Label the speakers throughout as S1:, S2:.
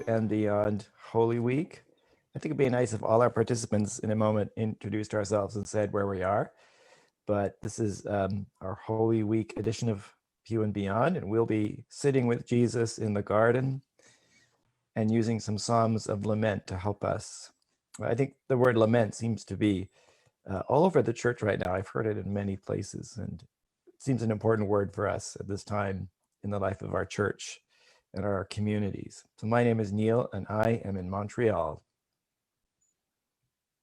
S1: and Beyond Holy Week. I think it'd be nice if all our participants in a moment introduced ourselves and said where we are. But this is our Holy Week edition of Pew and Beyond, and we'll be sitting with Jesus in the garden and using some Psalms of Lament to help us. I think the word lament seems to be all over the church right now. I've heard it in many places, and it seems an important word for us at this time in the life of our church and our communities. So my name is Neil, and I am in Montreal.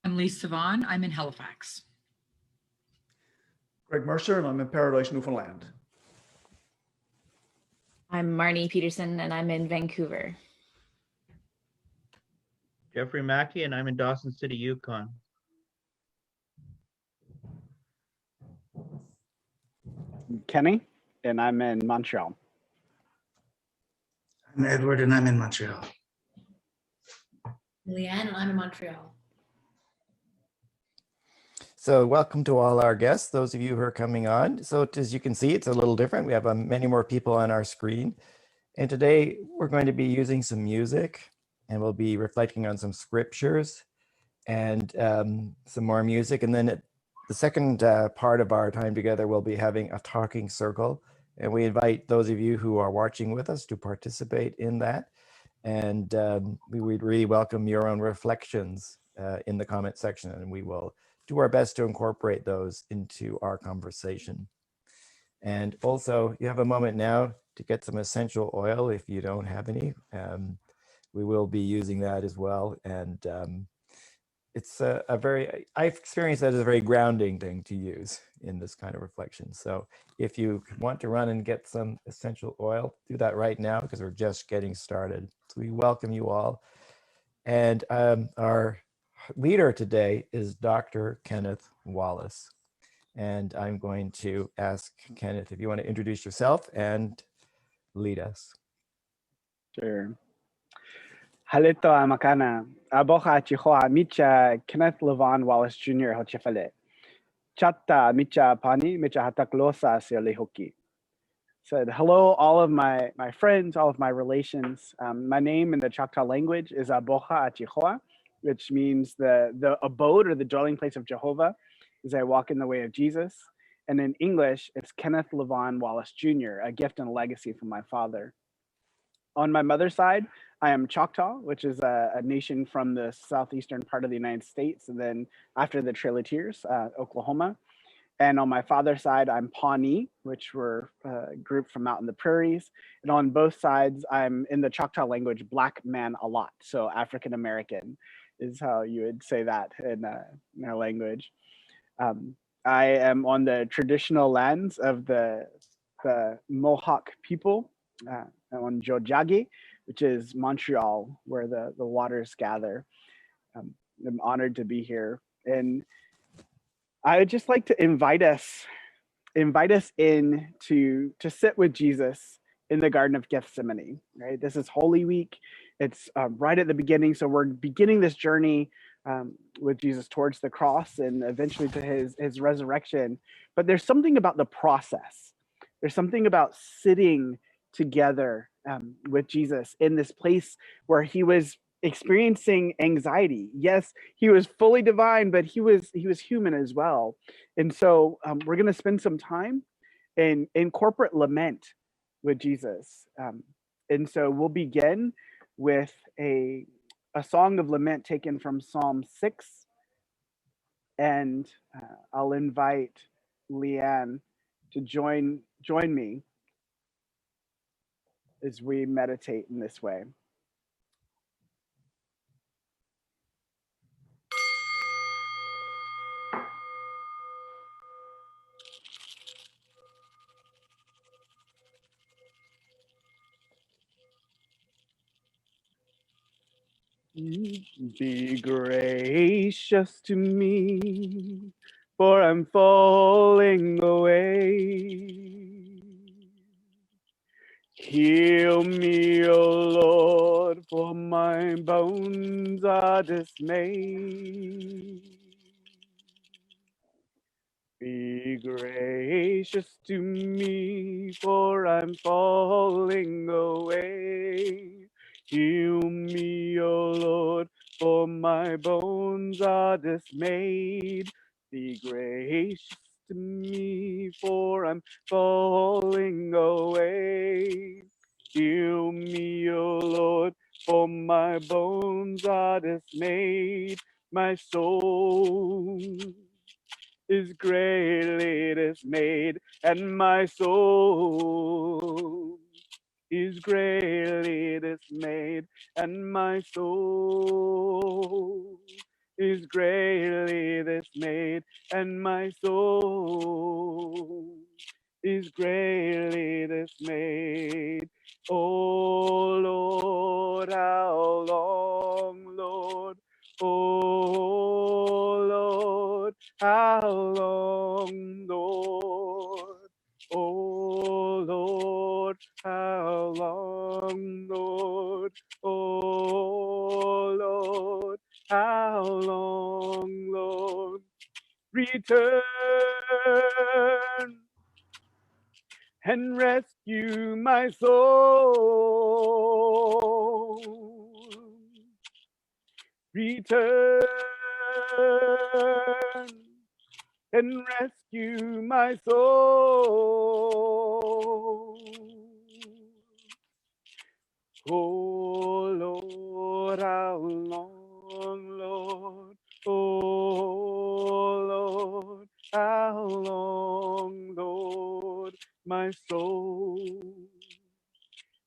S2: I'm Lisa Vaughn. I'm in Halifax.
S3: Greg Mercer, and I'm in Paradise, Newfoundland.
S4: I'm Marnie Peterson, and I'm in Vancouver.
S5: Jeffrey Mackey, and I'm in Dawson City, Yukon.
S6: Kenny, and I'm in Montreal.
S7: I'm Edward, and I'm in Montreal.
S8: Leanne, and I'm in Montreal.
S1: So welcome to all our guests, those of you who are coming on. So as you can see, it's a little different. We have many more people on our screen. And today we're going to be using some music, and we'll be reflecting on some scriptures and some more music. And then the second part of our time together, we'll be having a talking circle. And we invite those of you who are watching with us to participate in that. And we would really welcome your own reflections in the comment section, and we will do our best to incorporate those into our conversation. And also, you have a moment now to get some essential oil if you don't have any. We will be using that as well. And it's I've experienced that as a very grounding thing to use in this kind of reflection. So if you want to run and get some essential oil, do that right now, because we're just getting started. So we welcome you all. And our leader today is Dr. Kenneth Wallace. And I'm going to ask Kenneth if you want to introduce yourself and lead us.
S6: Sure. Halito amakana abocha chihoa micha Kenneth Levon Wallace Jr. hochefale. Chatta micha pani micha hataklosa lehoki. Said hello, all of my friends, all of my relations. My name in the Choctaw language is Abocha Achihoa, which means the abode or the dwelling place of Jehovah, as I walk in the way of Jesus. And in English, it's Kenneth Levon Wallace Jr., a gift and a legacy from my father. On my mother's side, I am Choctaw, which is a nation from the southeastern part of the United States, and then after the Trail of Tears, Oklahoma. And on my father's side, I'm Pawnee, which were a group from out in the prairies. And on both sides, I'm in the Choctaw language, Black man a lot. So African American is how you would say that in our language. I am on the traditional lands of the Mohawk people on Jojage, which is Montreal, where the waters gather. I'm honored to be here. And I would just like to invite us in to sit with Jesus in the Garden of Gethsemane, right? This is Holy Week. It's right at the beginning. So we're beginning this journey with Jesus towards the cross and eventually to his resurrection. But there's something about the process. There's something about sitting together with Jesus in this place where he was experiencing anxiety. Yes, he was fully divine, but he was human as well. And so we're going to spend some time in corporate lament with Jesus. And so we'll begin with a song of lament taken from Psalm 6. And I'll invite Leanne to join me as we meditate in this way. Be gracious to me, for I'm falling away. Heal me, O Lord, for my bones are dismayed. Be gracious to me, for I'm falling away. Heal me, my bones are dismayed. Be gracious to me, for I'm falling away. Heal me, O Lord, for my bones are dismayed. My soul is greatly dismayed, and my soul is greatly dismayed, and my soul is greatly dismayed, and my soul is greatly dismayed. Oh Lord, how long, Lord? Oh Lord, how long, Lord? Oh Lord, how long, Lord? Oh Lord, how long, Lord? Return and rescue my soul. Return and rescue my soul. Oh Lord, how long, Lord? Oh Lord, how long, Lord? My soul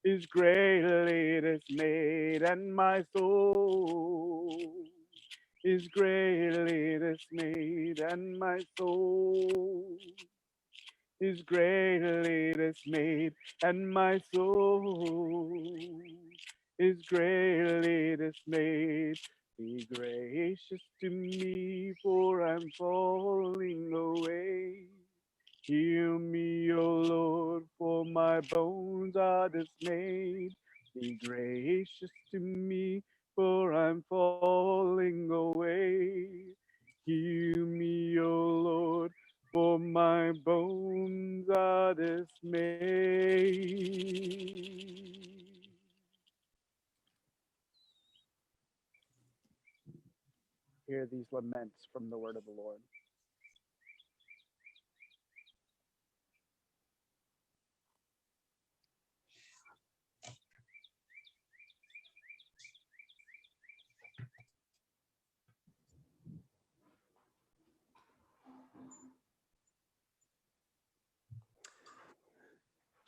S6: is greatly dismayed, and my soul is greatly dismayed, and my soul is greatly dismayed, and my soul is greatly dismayed. Be gracious to me, for I'm falling away. Heal me, O Lord, for my bones are dismayed. Be gracious to me, for I'm falling away. Heal me, O Lord, for my bones are dismayed. Hear these laments from the word of the Lord.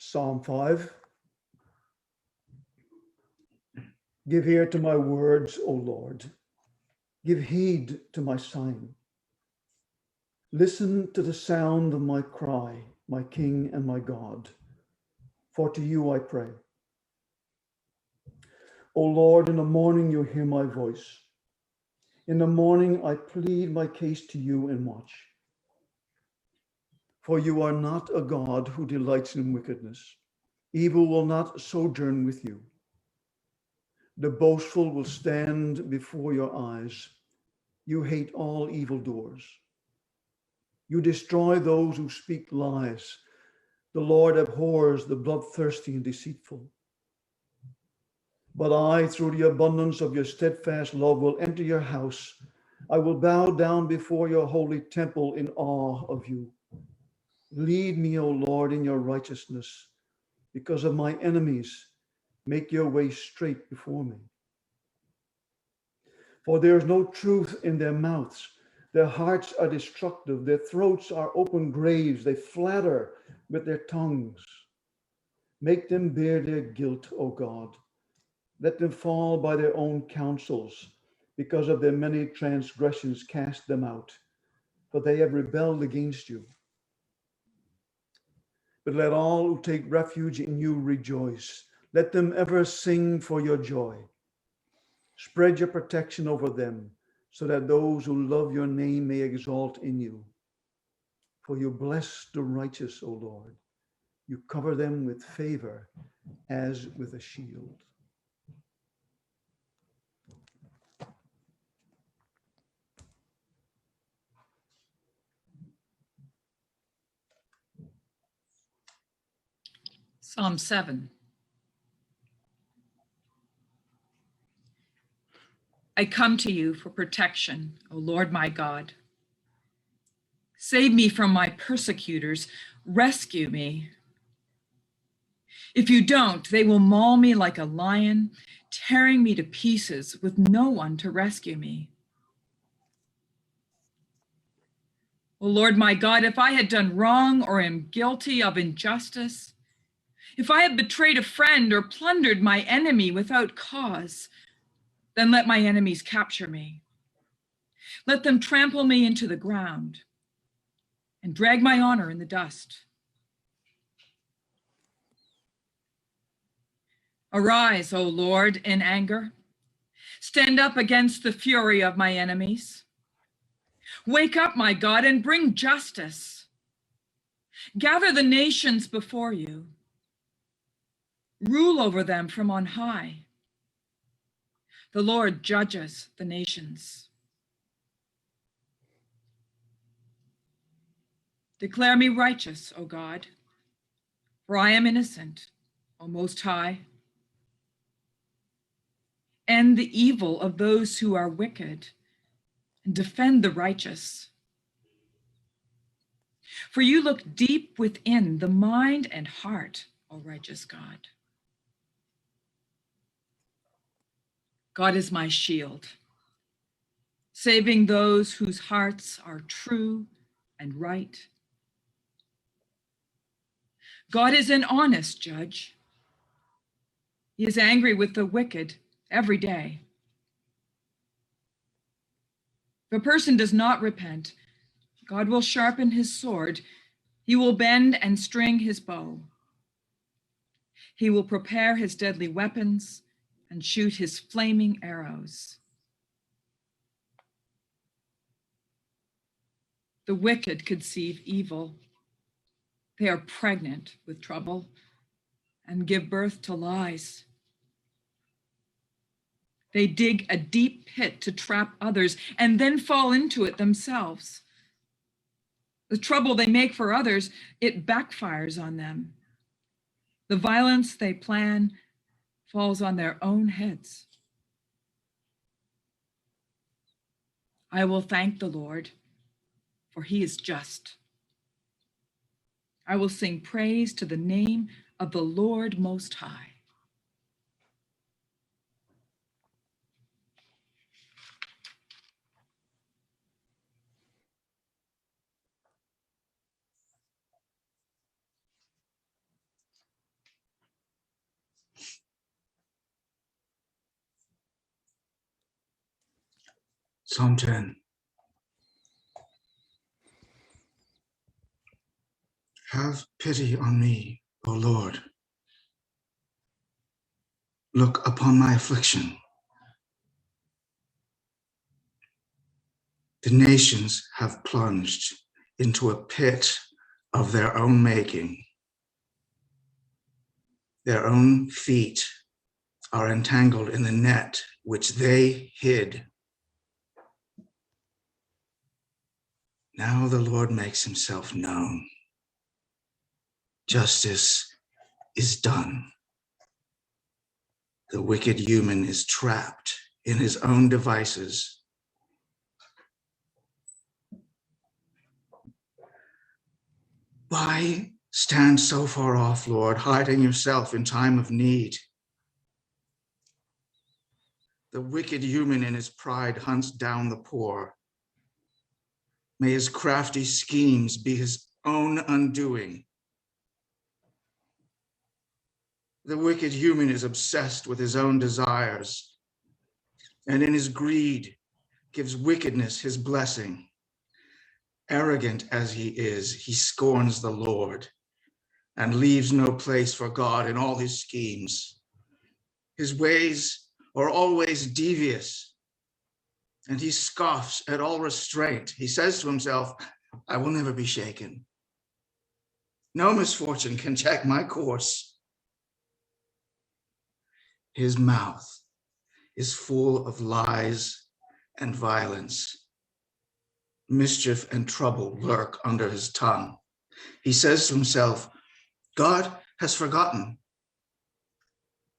S3: Psalm 5. Give ear to my words, O Lord. Give heed to my sighing. Listen to the sound of my cry, my King and my God. For to you I pray. O Lord, in the morning you hear my voice. In the morning I plead my case to you and watch. For you are not a God who delights in wickedness. Evil will not sojourn with you. The boastful will stand before your eyes. You hate all evildoers. You destroy those who speak lies. The Lord abhors the bloodthirsty and deceitful. But I, through the abundance of your steadfast love, will enter your house. I will bow down before your holy temple in awe of you. Lead me, O Lord, in your righteousness. Because of my enemies, make your way straight before me. For there is no truth in their mouths. Their hearts are destructive. Their throats are open graves. They flatter with their tongues. Make them bear their guilt, O God. Let them fall by their own counsels. Because of their many transgressions, cast them out. For they have rebelled against you. But let all who take refuge in you rejoice. Let them ever sing for your joy. Spread your protection over them, so that those who love your name may exalt in you. For you bless the righteous, O Lord. You cover them with favor as with a shield.
S2: Psalm 7. I come to you for protection, O Lord my God. Save me from my persecutors. Rescue me. If you don't, they will maul me like a lion, tearing me to pieces with no one to rescue me. O Lord my God, if I had done wrong or am guilty of injustice, if I have betrayed a friend or plundered my enemy without cause, then let my enemies capture me. Let them trample me into the ground and drag my honor in the dust. Arise, O Lord, in anger. Stand up against the fury of my enemies. Wake up, my God, and bring justice. Gather the nations before you. Rule over them from on high. The Lord judges the nations. Declare me righteous, O God, for I am innocent, O Most High. End the evil of those who are wicked and defend the righteous. For you look deep within the mind and heart, O righteous God. God is my shield, saving those whose hearts are true and right. God is an honest judge. He is angry with the wicked every day. If a person does not repent, God will sharpen his sword. He will bend and string his bow. He will prepare his deadly weapons and shoot his flaming arrows. The wicked conceive evil. They are pregnant with trouble and give birth to lies. They dig a deep pit to trap others and then fall into it themselves. The trouble they make for others, it backfires on them. The violence they plan falls on their own heads. I will thank the Lord, for he is just. I will sing praise to the name of the Lord Most High.
S7: Psalm 10. Have pity on me, O Lord. Look upon my affliction. The nations have plunged into a pit of their own making. Their own feet are entangled in the net which they hid. Now the Lord makes himself known. Justice is done. The wicked human is trapped in his own devices. Why stand so far off, Lord, hiding yourself in time of need? The wicked human in his pride hunts down the poor. May his crafty schemes be his own undoing. The wicked human is obsessed with his own desires, and in his greed gives wickedness his blessing. Arrogant as he is, he scorns the Lord and leaves no place for God in all his schemes. His ways are always devious, and he scoffs at all restraint. He says to himself, I will never be shaken. No misfortune can check my course. His mouth is full of lies and violence. Mischief and trouble lurk under his tongue. He says to himself, God has forgotten.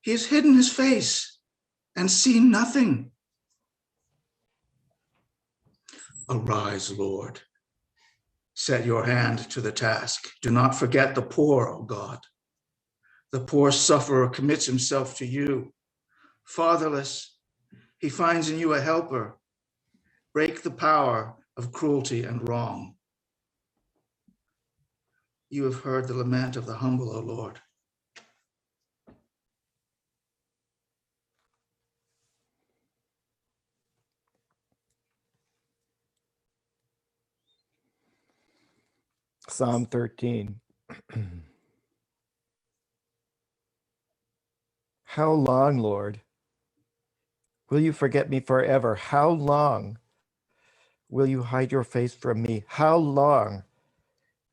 S7: He has hidden his face and seen nothing. Arise, Lord. Set your hand to the task. Do not forget the poor, O God. The poor sufferer commits himself to you. Fatherless, he finds in you a helper. Break the power of cruelty and wrong. You have heard the lament of the humble, O Lord.
S1: Psalm 13. How long, Lord, will you forget me forever? How long will you hide your face from me? How long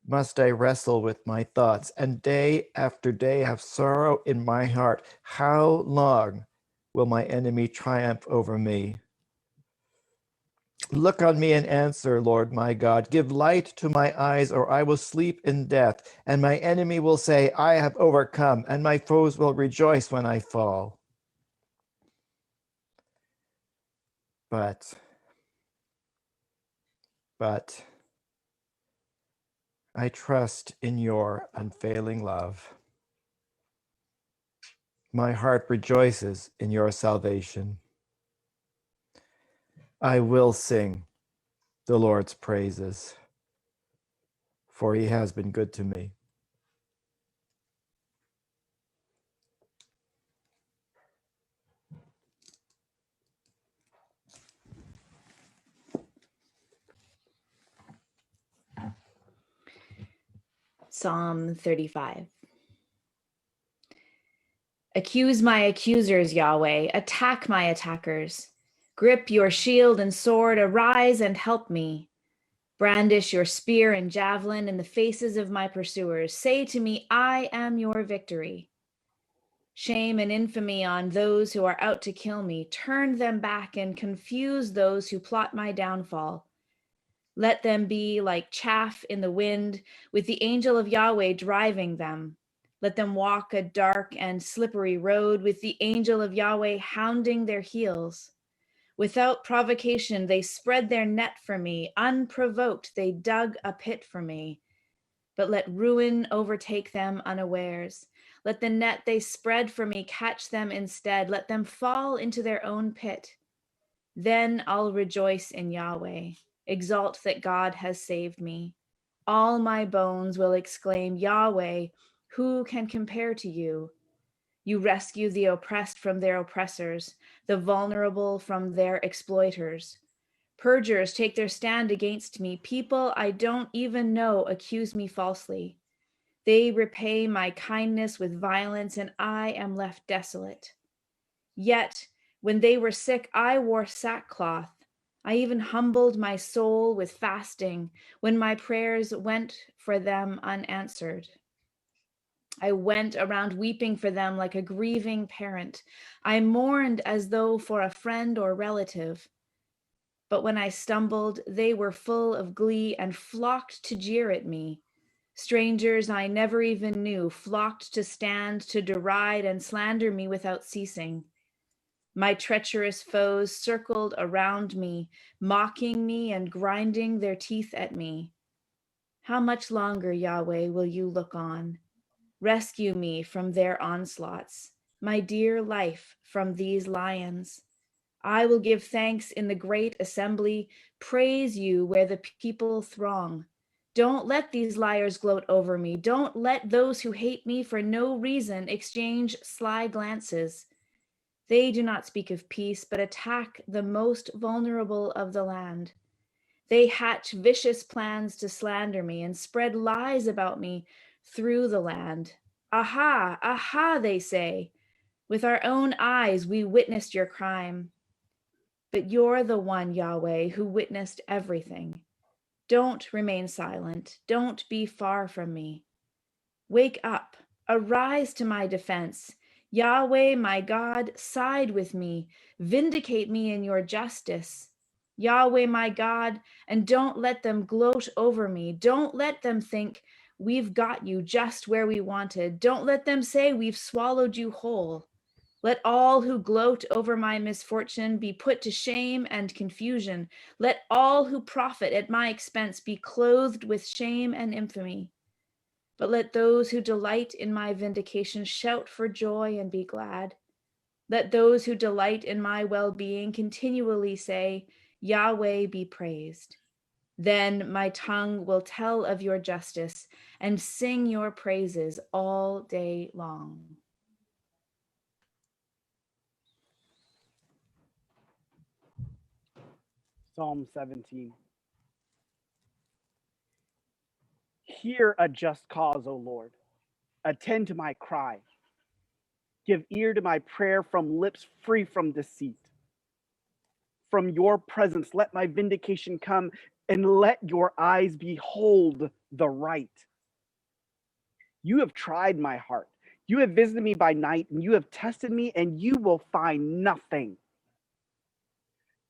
S1: must I wrestle with my thoughts and day after day have sorrow in my heart? How long will my enemy triumph over me? Look on me and answer, Lord my God. Give light to my eyes, or I will sleep in death, and my enemy will say, I have overcome, and my foes will rejoice when I fall. But I trust in your unfailing love. My heart rejoices in your salvation. I will sing the Lord's praises, for he has been good to me.
S4: Psalm 35. Accuse my accusers, Yahweh. Attack my attackers. Grip your shield and sword. Arise and help me. Brandish your spear and javelin in the faces of my pursuers. Say to me, I am your victory. Shame and infamy on those who are out to kill me. Turn them back and confuse those who plot my downfall. Let them be like chaff in the wind, with the angel of Yahweh driving them. Let them walk a dark and slippery road, with the angel of Yahweh hounding their heels. Without provocation, they spread their net for me. Unprovoked, they dug a pit for me. But let ruin overtake them unawares. Let the net they spread for me catch them instead. Let them fall into their own pit. Then I'll rejoice in Yahweh, exult that God has saved me. All my bones will exclaim, Yahweh, who can compare to you? You rescue the oppressed from their oppressors, the vulnerable from their exploiters. Perjurers take their stand against me. People I don't even know accuse me falsely. They repay my kindness with violence, and I am left desolate. Yet, when they were sick, I wore sackcloth. I even humbled my soul with fasting when my prayers went for them unanswered. I went around weeping for them like a grieving parent. I mourned as though for a friend or relative. But when I stumbled, they were full of glee and flocked to jeer at me. Strangers I never even knew flocked to stand, to deride and slander me without ceasing. My treacherous foes circled around me, mocking me and grinding their teeth at me. How much longer, Yahweh, will you look on? Rescue me from their onslaughts, my dear life from these lions. I will give thanks in the great assembly, praise you where the people throng. Don't let these liars gloat over me. Don't let those who hate me for no reason exchange sly glances. They do not speak of peace, but attack the most vulnerable of the land. They hatch vicious plans to slander me and spread lies about me through the land. Aha, aha, they say. With our own eyes, we witnessed your crime. But you're the one, Yahweh, who witnessed everything. Don't remain silent. Don't be far from me. Wake up, arise to my defense. Yahweh, my God, side with me. Vindicate me in your justice. Yahweh, my God, and don't let them gloat over me. Don't let them think we've got you just where we wanted. Don't let them say we've swallowed you whole. Let all who gloat over my misfortune be put to shame and confusion. Let all who profit at my expense be clothed with shame and infamy. But let those who delight in my vindication shout for joy and be glad. Let those who delight in my well-being continually say, Yahweh be praised. Then my tongue will tell of your justice and sing your praises all day long.
S6: Psalm 17. Hear a just cause, O Lord. Attend to my cry. Give ear to my prayer from lips free from deceit. From your presence, let my vindication come, and let your eyes behold the right. You have tried my heart. You have visited me by night, and you have tested me, and you will find nothing.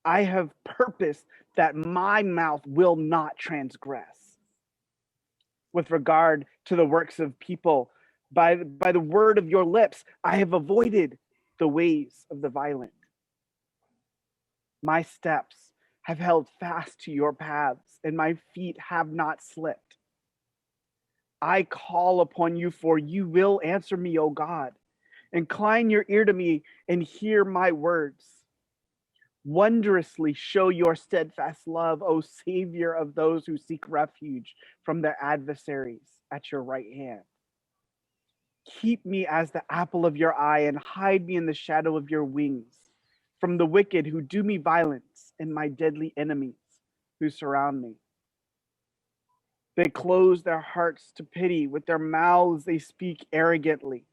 S6: I have purposed that my mouth will not transgress. With regard to the works of people, by the word of your lips, I have avoided the ways of the violent. My steps have held fast to your paths, and my feet have not slipped. I call upon you, for you will answer me, O God. Incline your ear to me and hear my words. Wondrously show your steadfast love, O Savior of those who seek refuge from their adversaries at your right hand. Keep me as the apple of your eye and hide me in the shadow of your wings from the wicked who do me violence and my deadly enemies who surround me. They close their hearts to pity. With their mouths they speak arrogantly.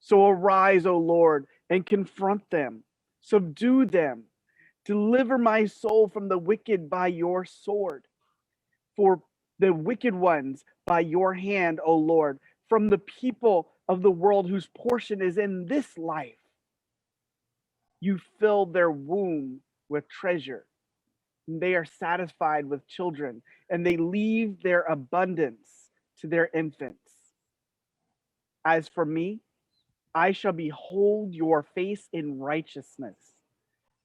S6: So arise, O Lord, and confront them. Subdue them. Deliver my soul from the wicked by your sword. For the wicked ones by your hand, O Lord, from the people of the world whose portion is in this life. You filled their womb with treasure. They are satisfied with children, and they leave their abundance to their infants. As for me, I shall behold your face in righteousness.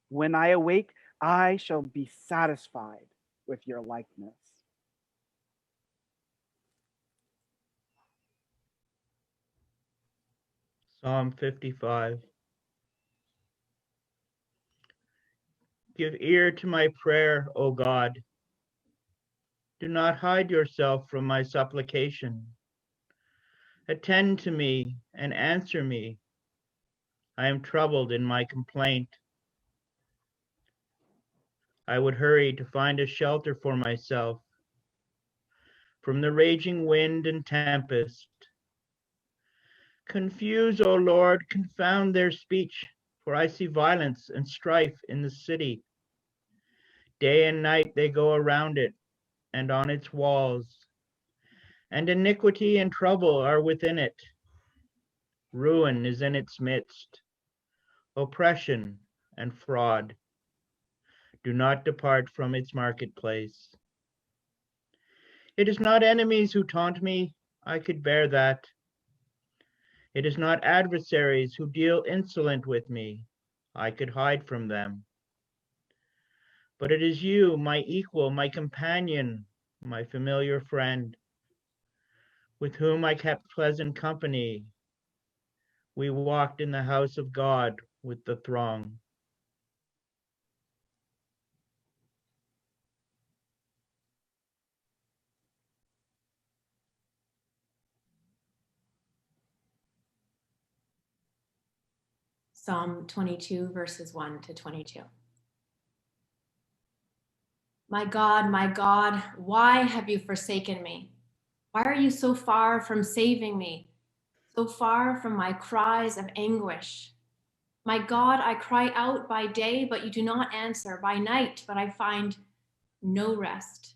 S6: When I awake, I shall be satisfied with your likeness.
S5: Psalm 55. Give ear to my prayer, O God. Do not hide yourself from my supplication. Attend to me and answer me. I am troubled in my complaint. I would hurry to find a shelter for myself from the raging wind and tempest. Confuse, O Lord, confound their speech, for I see violence and strife in the city. Day and night they go around it and on its walls, and iniquity and trouble are within it. Ruin is in its midst, oppression and fraud. Do not depart from its marketplace. It is not enemies who taunt me, I could bear that. It is not adversaries who deal insolent with me, I could hide from them. But it is you, my equal, my companion, my familiar friend, with whom I kept pleasant company. We walked in the house of God with the throng.
S8: Psalm 22, verses 1 to 22. My God, why have you forsaken me? Why are you so far from saving me, so far from my cries of anguish? My God, I cry out by day, but you do not answer, by night, but I find no rest.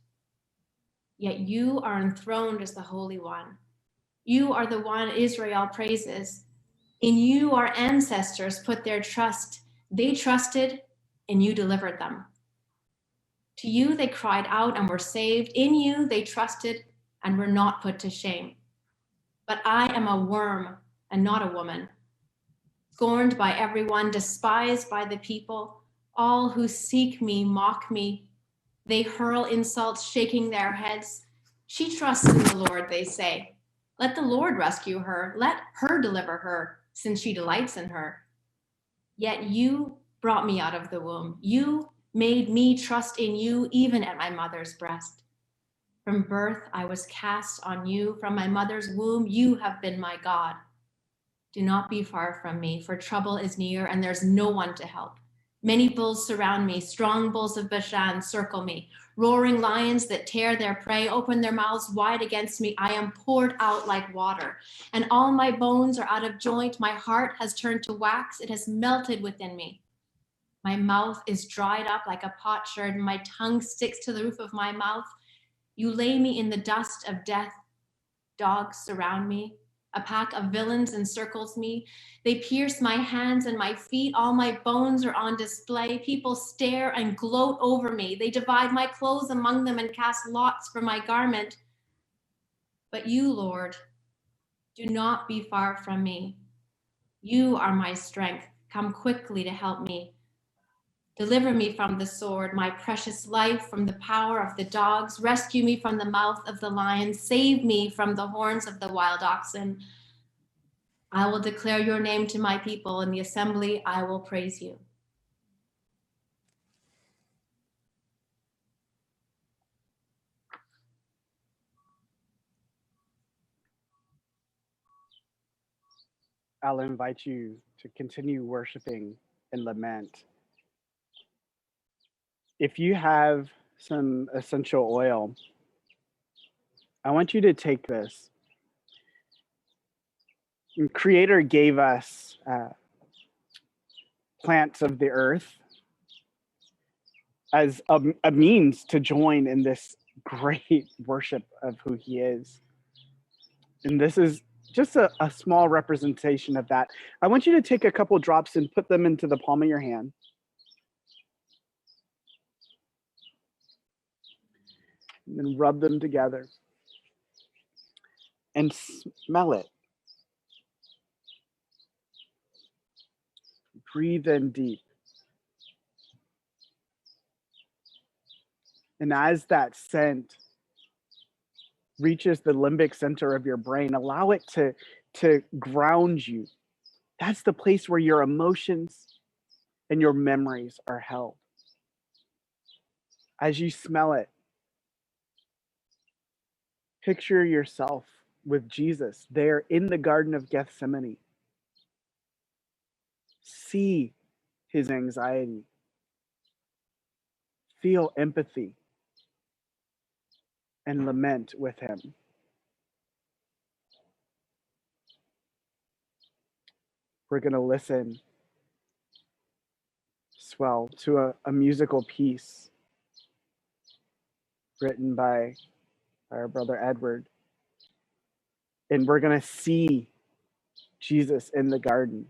S8: Yet you are enthroned as the Holy One. You are the one Israel praises. In you our ancestors put their trust. They trusted, and you delivered them. To you they cried out and were saved. In you they trusted and were not put to shame. But I am a worm and not a woman, scorned by everyone, despised by the people. All who seek me mock me. They hurl insults, shaking their heads. She trusts in the Lord, they say. Let the Lord rescue her. Let her deliver her, since she delights in her. Yet you brought me out of the womb. You made me trust in you, even at my mother's breast. From birth, I was cast on you. From my mother's womb, you have been my God. Do not be far from me, for trouble is near and there's no one to help. Many bulls surround me, strong bulls of Bashan circle me. Roaring lions that tear their prey open their mouths wide against me. I am poured out like water, and all my bones are out of joint. My heart has turned to wax, it has melted within me. My mouth is dried up like a potsherd, and my tongue sticks to the roof of my mouth. You lay me in the dust of death. Dogs surround me. A pack of villains encircles me. They pierce my hands and my feet. All my bones are on display. People stare and gloat over me. They divide my clothes among them and cast lots for my garment. But you, Lord, do not be far from me. You are my strength. Come quickly to help me. Deliver me from the sword, my precious life from the power of the dogs. Rescue me from the mouth of the lion. Save me from the horns of the wild oxen. I will declare your name to my people. In the assembly, I will praise you.
S6: I'll invite you to continue worshiping and lament. If you have some essential oil, I want you to take this. The Creator gave us plants of the earth as a means to join in this great worship of who He is. And this is just a small representation of that. I want you to take a couple drops and put them into the palm of your hand. And then rub them together. And smell it. Breathe in deep. And as that scent reaches the limbic center of your brain, allow it to ground you. That's the place where your emotions and your memories are held. As you smell it, picture yourself with Jesus there in the Garden of Gethsemane. See His anxiety. Feel empathy and lament with Him. We're going to listen as well to a musical piece written by our brother Edward. And we're going to see Jesus in the garden.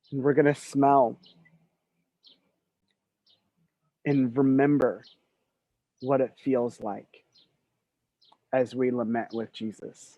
S6: And we're going to smell and remember what it feels like as we lament with Jesus.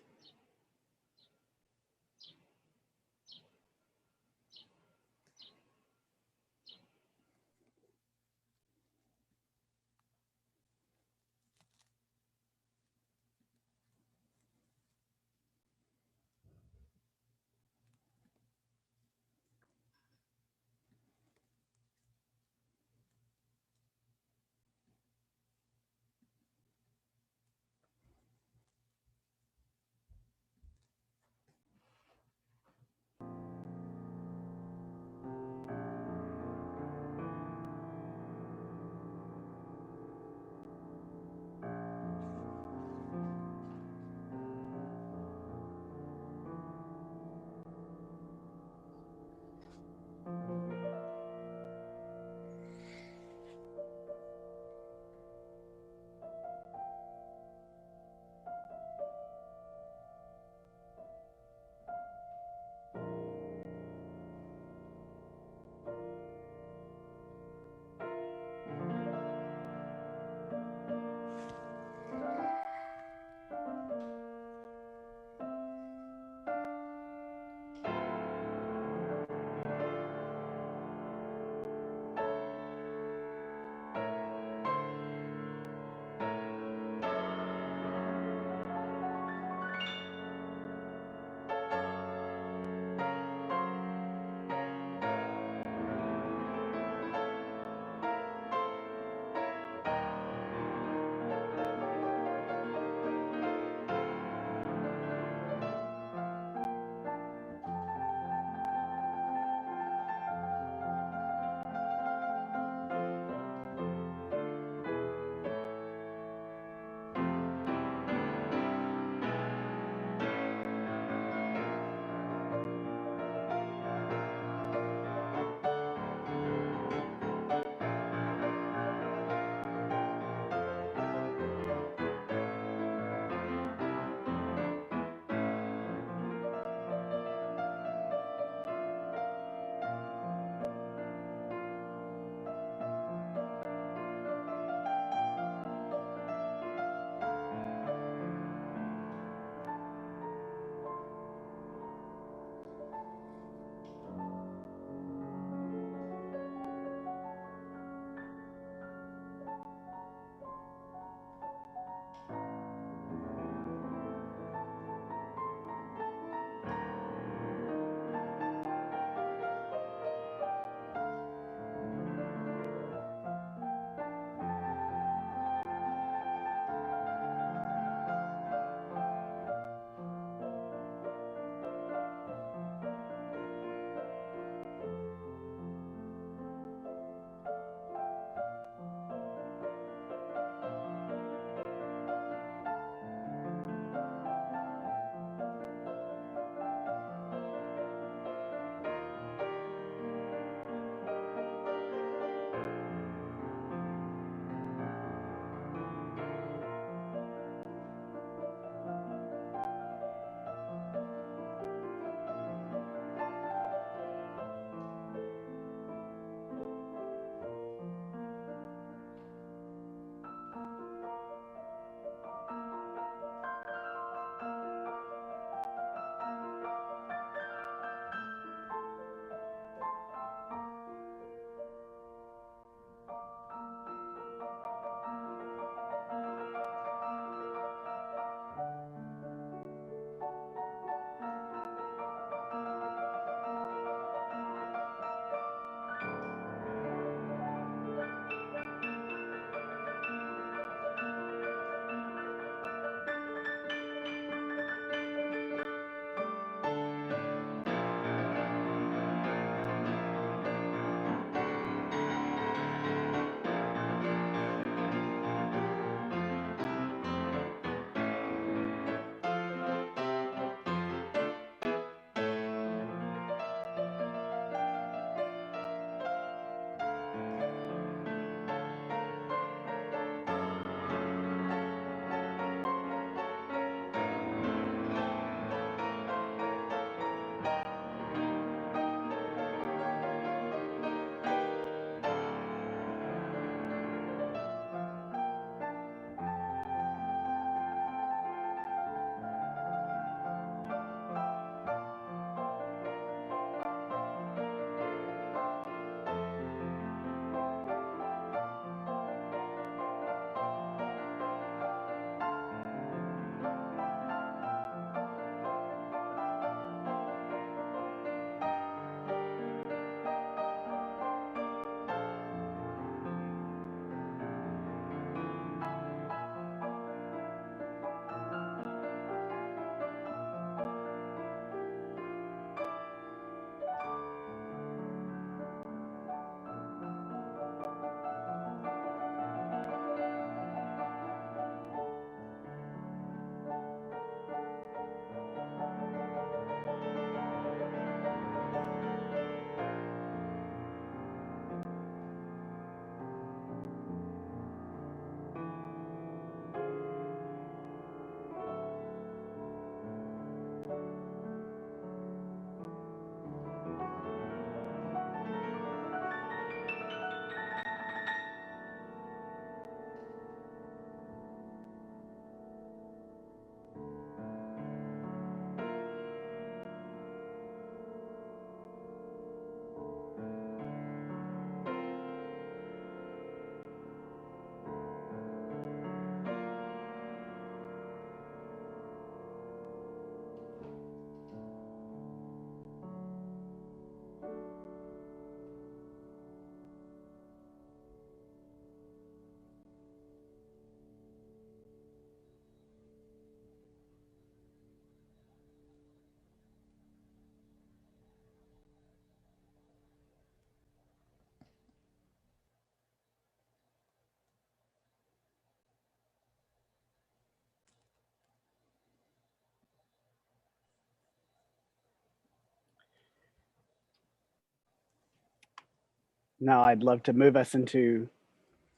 S6: Now I'd love to move us into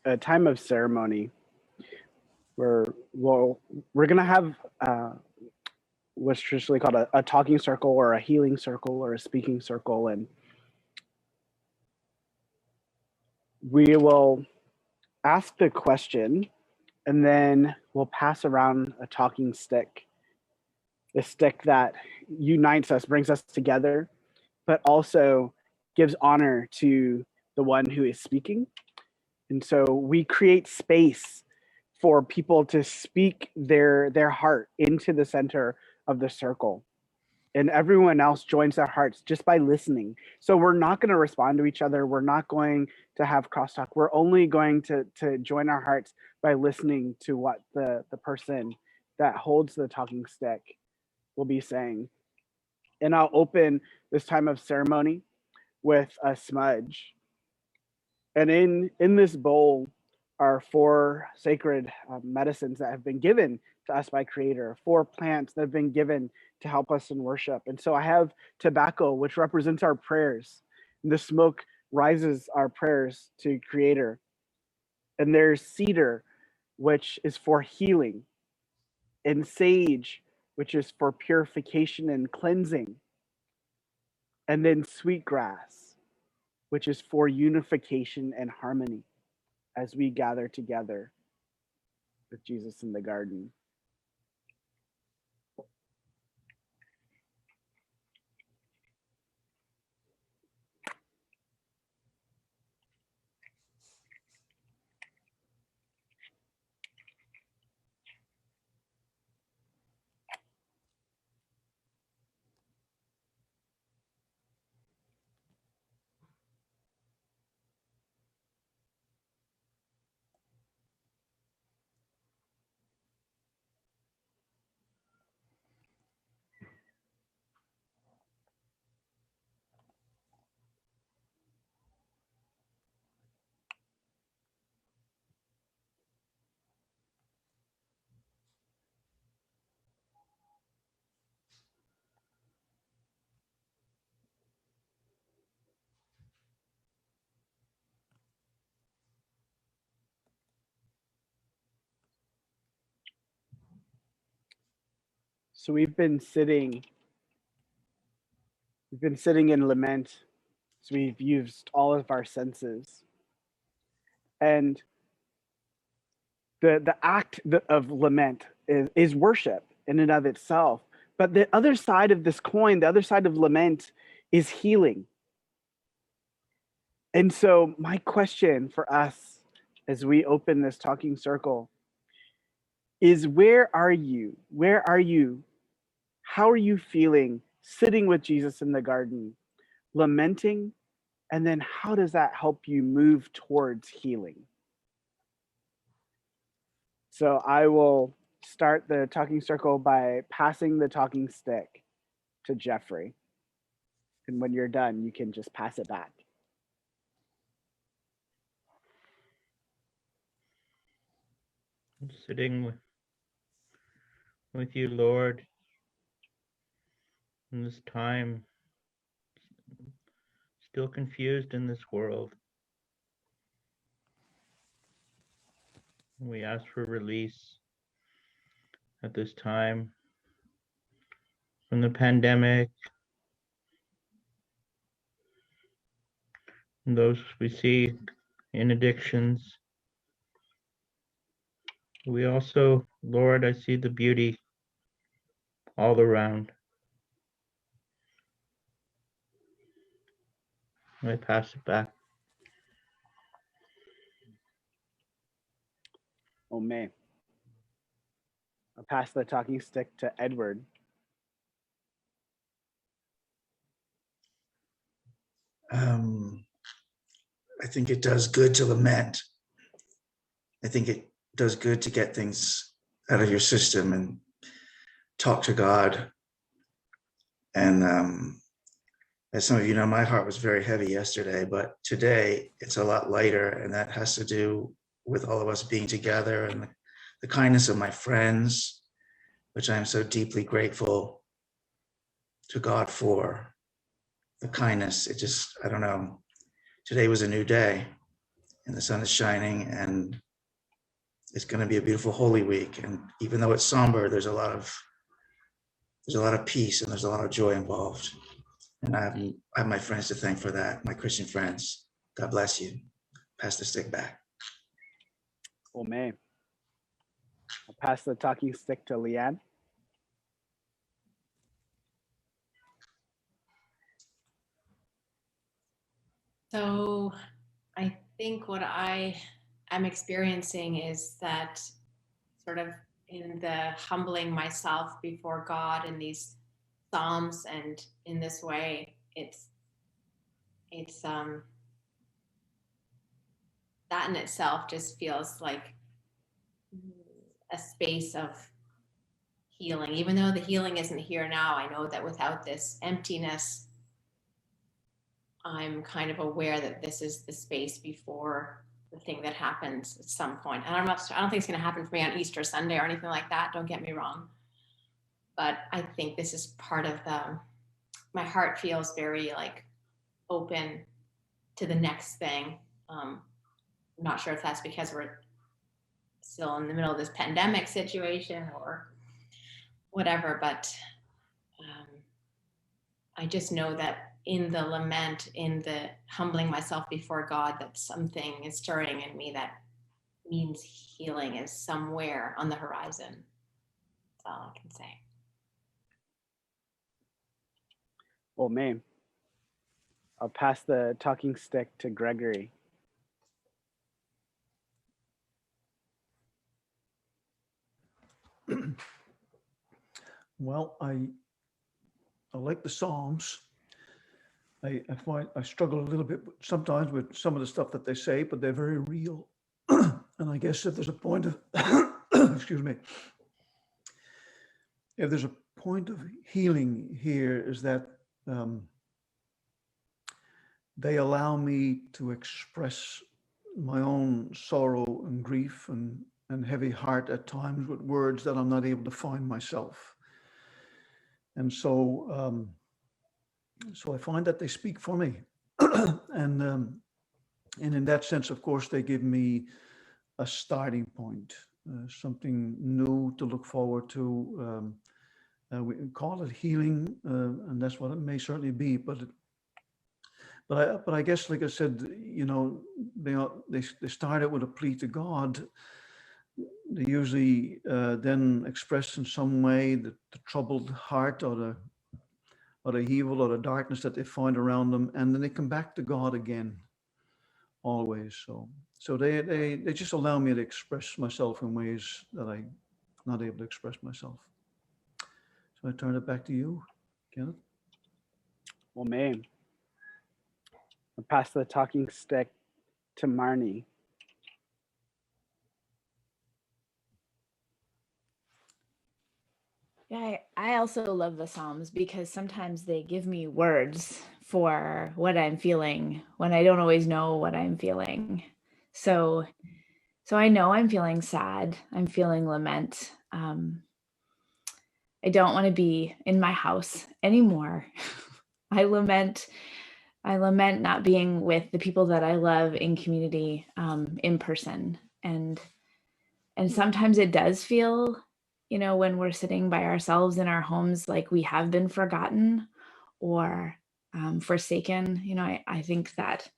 S6: a time of ceremony where we're going to have what's traditionally called a talking circle or a healing circle or a speaking circle. And we will ask the question and then we'll pass around a talking stick, the stick that unites us, brings us together, but also gives honor to the one who is speaking. And so we create space for people to speak their heart into the center of the circle. And everyone else joins their hearts just by listening. So we're not going to respond to each other. We're not going to have crosstalk. We're only going to join our hearts by listening to what the person that holds the talking stick will be saying. And I'll open this time of ceremony with a smudge. And in this bowl are 4 sacred medicines that have been given to us by Creator, 4 plants that have been given to help us in worship. And so I have tobacco, which represents our prayers. And the smoke rises our prayers to Creator. And there's cedar, which is for healing, and sage, which is for purification and cleansing. And then sweetgrass, which is for unification and harmony as we gather together with Jesus in the garden. So we've been sitting in lament. So we've used all of our senses. And the act of lament is worship in and of itself. But the other side of this coin, the other side of lament is healing. And so my question for us as we open this talking circle is, where are you? Where are you? How are you feeling sitting with Jesus in the garden, lamenting? And then how does that help you move towards healing? So I will start the talking circle by passing the talking stick to Jeffrey. And when you're done, you can just pass it back.
S5: I'm sitting with you, Lord, in this time, still confused in this world. We ask for release at this time from the pandemic and those we see in addictions. We also, Lord, I see the beauty all around. I pass it back.
S6: Oh, May. I'll pass the talking stick to Edward.
S7: I think it does good to lament. I think it does good to get things out of your system and talk to God. And as some of you know, my heart was very heavy yesterday, but today it's a lot lighter, and that has to do with all of us being together and the kindness of my friends, which I'm so deeply grateful to God for. The kindness, it just, I don't know, today was a new day and the sun is shining, and it's going to be a beautiful Holy Week. And even though it's somber, there's a lot of peace and there's a lot of joy involved. And I have my friends to thank for that, my Christian friends. God bless you. Pass the stick back.
S6: Amen. I'll pass the talking stick to Leanne.
S8: So I think what I am experiencing is that sort of in the humbling myself before God in these Psalms and in this way, it's that in itself just feels like a space of healing. Even though the healing isn't here now, I know that without this emptiness, I'm kind of aware that this is the space before the thing that happens at some point. And I don't think it's going to happen for me on Easter Sunday or anything like that. Don't get me wrong. But I think this is part of my heart feels very like open to the next thing. I'm not sure if that's because we're still in the middle of this pandemic situation or whatever, but I just know that in the lament, in the humbling myself before God, that something is stirring in me that means healing is somewhere on the horizon. That's all I can say.
S6: Amen. I'll pass the talking stick to Gregory.
S3: Well, I like the Psalms. I find I struggle a little bit sometimes with some of the stuff that they say, but they're very real. And I guess if there's a point of, excuse me, if there's a point of healing here is that they allow me to express my own sorrow and grief and heavy heart at times with words that I'm not able to find myself. And so, so I find that they speak for me. And in that sense, of course, they give me a starting point, something new to look forward to. We call it healing, and that's what it may certainly be. But I guess, like I said, you know, they started with a plea to God. They usually then express in some way the troubled heart or the evil or the darkness that they find around them, and then they come back to God again, always. So they just allow me to express myself in ways that I'm not able to express myself. So I turn it back to you, Kenneth.
S6: Amen. I'll pass the talking stick to Marnie.
S4: Yeah, I also love the Psalms because sometimes they give me words for what I'm feeling when I don't always know what I'm feeling. So I know I'm feeling sad. I'm feeling lament. I don't want to be in my house anymore. I lament not being with the people that I love in community, in person. And sometimes it does feel, you know, when we're sitting by ourselves in our homes, like we have been forgotten or forsaken. You know, I think that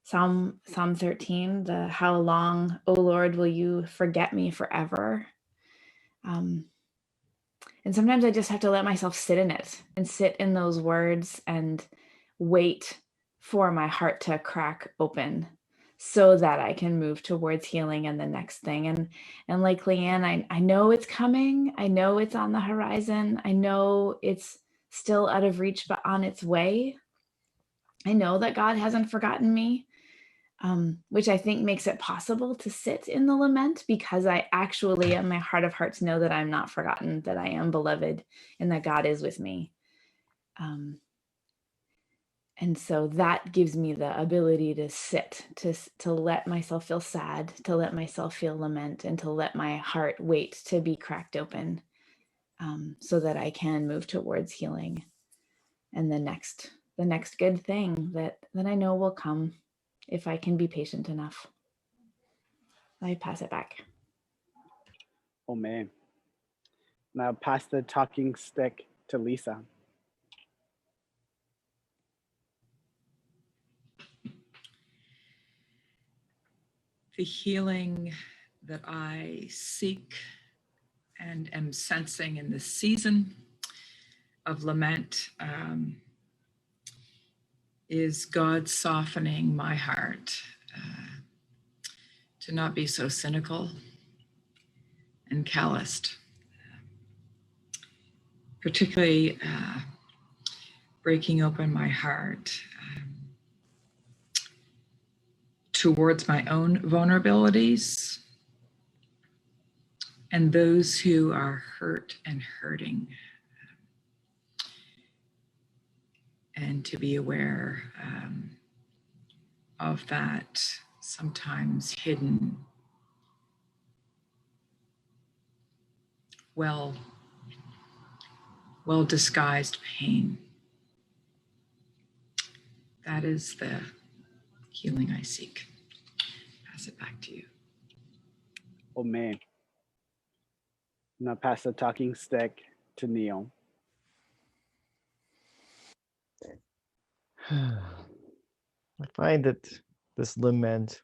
S4: Psalm 13, the how long, O Lord, will you forget me forever? And sometimes I just have to let myself sit in it and sit in those words and wait for my heart to crack open so that I can move towards healing and the next thing. And like Leanne, I know it's coming. I know it's on the horizon. I know it's still out of reach, but on its way. I know that God hasn't forgotten me, which I think makes it possible to sit in the lament because I actually, in my heart of hearts, know that I'm not forgotten, that I am beloved, and that God is with me. And so that gives me the ability to sit, to let myself feel sad, to let myself feel lament, and to let my heart wait to be cracked open, so that I can move towards healing and the next good thing that I know will come. if I can be patient enough. I pass it back.
S6: Amen. Now pass the talking stick to Lisa.
S2: The healing that I seek and am sensing in this season of lament is God softening my heart to not be so cynical and calloused, particularly breaking open my heart towards my own vulnerabilities and those who are hurt and hurting, and to be aware of that sometimes hidden, well disguised pain. That is the healing I seek. Pass it back to you.
S6: Amen. Now pass the talking stick to Neil.
S1: I find that this lament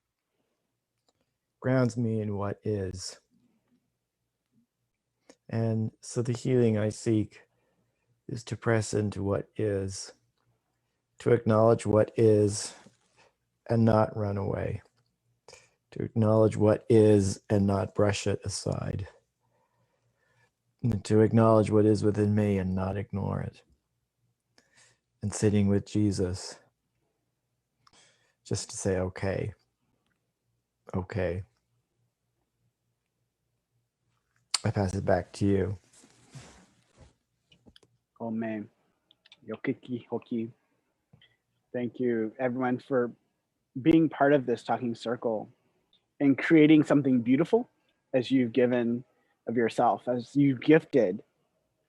S1: grounds me in what is. And so the healing I seek is to press into what is, to acknowledge what is and not run away, to acknowledge what is and not brush it aside, and to acknowledge what is within me and not ignore it. And sitting with Jesus, just to say, okay. I pass it back to you.
S6: Amen. Yokiki hoki. Thank you, everyone, for being part of this talking circle and creating something beautiful as you've given of yourself, as you've gifted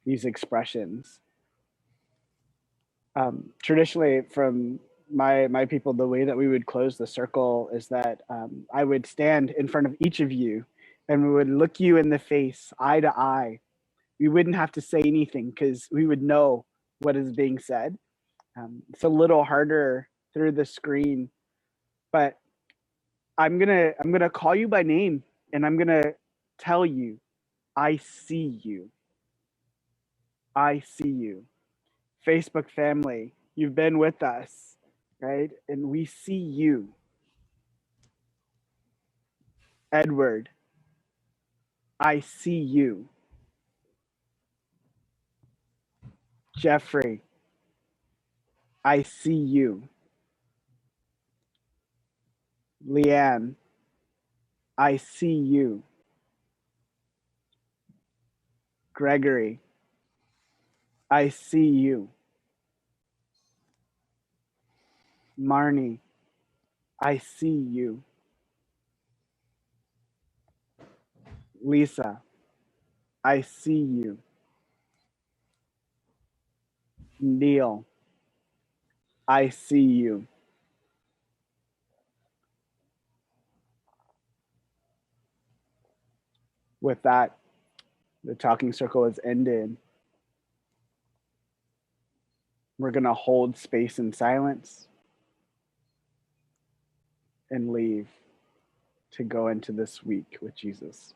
S6: these expressions. Traditionally, from my people, the way that we would close the circle is that I would stand in front of each of you and we would look you in the face, eye to eye. We wouldn't have to say anything because we would know what is being said. It's a little harder through the screen, but I'm gonna call you by name and I'm gonna tell you, I see you. I see you. Facebook family, you've been with us, right? And we see you. Edward, I see you. Jeffrey, I see you. Leanne, I see you. Gregory, I see you. Marnie, I see you. Lisa, I see you. Neil, I see you. With that, the talking circle is ended. We're going to hold space in silence and leave to go into this week with Jesus.